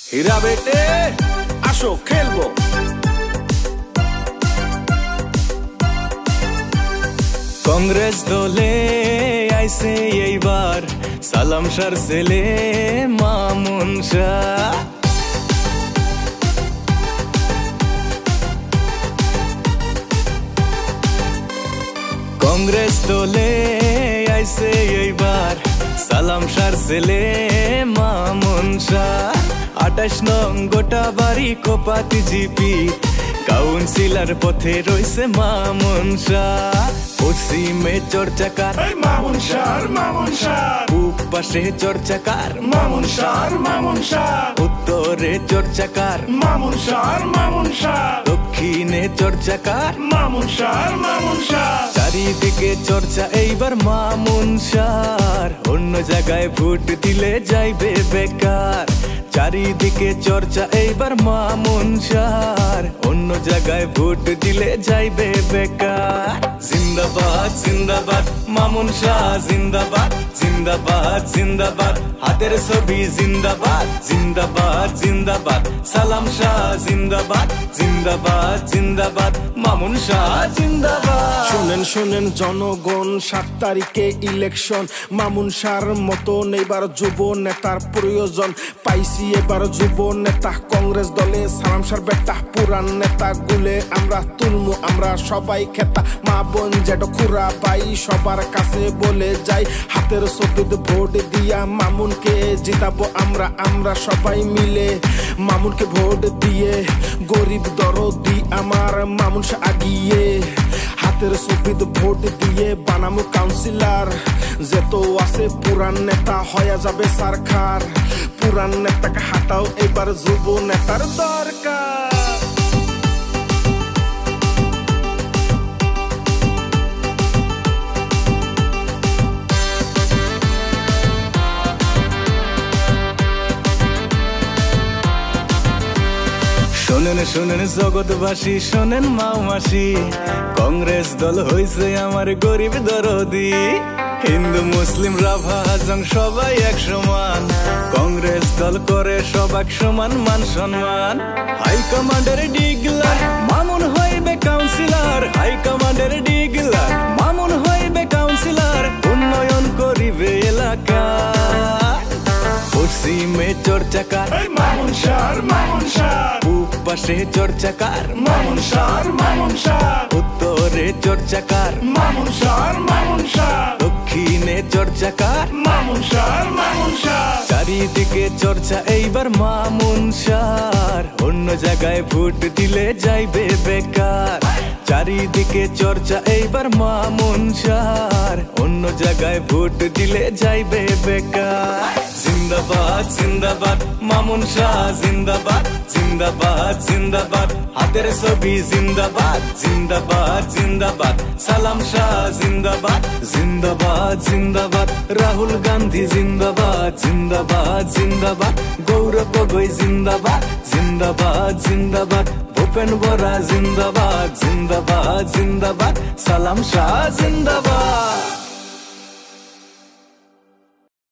হীরা বেটে আসো খেলবো। কংগ্রেস দলে আইছে এইবার সালাম শাহর ছেলে মামুন শাহ। কংগ্রেস দলে আইছে এইবার সালাম শাহর ছেলে মামুন শাহ। 28 নং গোটা বাড়ি কোপাতি জিপি কাউন্সিলর পথে রইছে মামুন শাহ। পশ্চিমে চর্চাকার মামুন শাহ, মামুন শাহ। পূব পাশে চর্চাকার মামুন শাহ, মামুন শাহ। উত্তরে চর্চাকার মামুন শাহ, মামুন শাহ। দক্ষিণে চর্চাকার মামুন শাহ, মামুন শাহ। চারিদিকে চর্চা এইবার মামুন শাহর, অন্য জায়গায় ভোট দিলে যাইবে বেকার। চারিদিকে চর্চা এইবার মামুন শাহর, অন্য জায়গায় ভোট দিলে যাইবে বেকার। জিন্দাবাদ জিন্দাবাদ মামুন শাহ জিন্দাবাদ, জিন্দাবাদ জিন্দাবাদ হাতের ছবি জিন্দাবাদ, জিন্দাবাদ জিন্দাবাদ সালাম শাহ জিন্দাবাদ, জিন্দাবাদ জিন্দাবাদ মামুন শাহ জিন্দাবাদ। শুনেন শুনেন জনগণ, 7 তারিখে ইলেকশন। মামুন শাহর মতন এবার যুব নেতার প্রয়োজন। পাইছি এবার যুব নেতা কংগ্রেস দলে সালাম শাহর বেটা। পুরান নেতা গুলে আমরা তুলমু, আমরা সবাই খেতা। মা বোন জেঠো খুড়া ভাই সবার কাছে বলে যাই, হাতের ছবিতে ভোট দিয়া মামুনকে জিতাবো আমরা। আমরা সবাই মিলে মামুনকে ভোট দিয়ে গরিব দরদি আমার মামুন শাহ আগিয়ে। হাতের ছবিতে ভোট দিয়ে বানামু কাউন্সিলর। যেত আছে পুরান নেতা হয়ে যাবে সরকার। পুরান নেতাকে হাটাও এবার যুব নেতার দরকার। শোনেন শোনেন জগৎবাসী, শোনেন মাওমাসি, কংগ্রেস দল হইছে আমার গরিব দরদি। হিন্দু মুসলিম রাভা হাজং সবাই এক সমান, কংগ্রেস দল করে সবাক সমান মান সম্মান। হাইকমান্ডের ডিগলার মামুন হইবে কাউন্সিলর, হাইকমান্ডের ডিগলার মামুন হইবে কাউন্সিলর। উন্নয়ন করিবে এলাকা। পশ্চিমে চর্চাকার মামুন শাহ, মামুন শাহ। পূব পাশে চর্চাকার মামুন শাহ, মামুন শাহ। উত্তরে চর্চাকার মামুন শাহ, মামুন শাহ। দক্ষিণে চর্চাকার মামুন শাহ, মামুন শাহ। চারিদিকে চর্চা এইবার মামুন শাহর, অন্য জায়গায় ভোট দিলে যাইবে বেকার। চারিদিকে চর্চা এইবার মামুন শাহর, অন্য জায়গায় ভোট দিলে যাইবে বেকার। জিন্দাবাদ জিন্দাবাদ মামুন শাহ জিন্দাবাদ, জিন্দাবাদ জিন্দাবাদ হাতের ছবি জিন্দাবাদ, জিন্দাবাদ জিন্দাবাদ সালাম শাহ জিন্দাবাদ, জিন্দাবাদ জিন্দাবাদ রাহুল গান্ধী জিন্দাবাদ, জিন্দাবাদ জিন্দাবাদ গৌরব গগৈ জিন্দাবাদ, জিন্দাবাদ জিন্দাবাদ ভূপেন বরা জিন্দাবাদ, জিন্দাবাদ জিন্দাবাদ সালাম শাহ জিন্দাবাদ।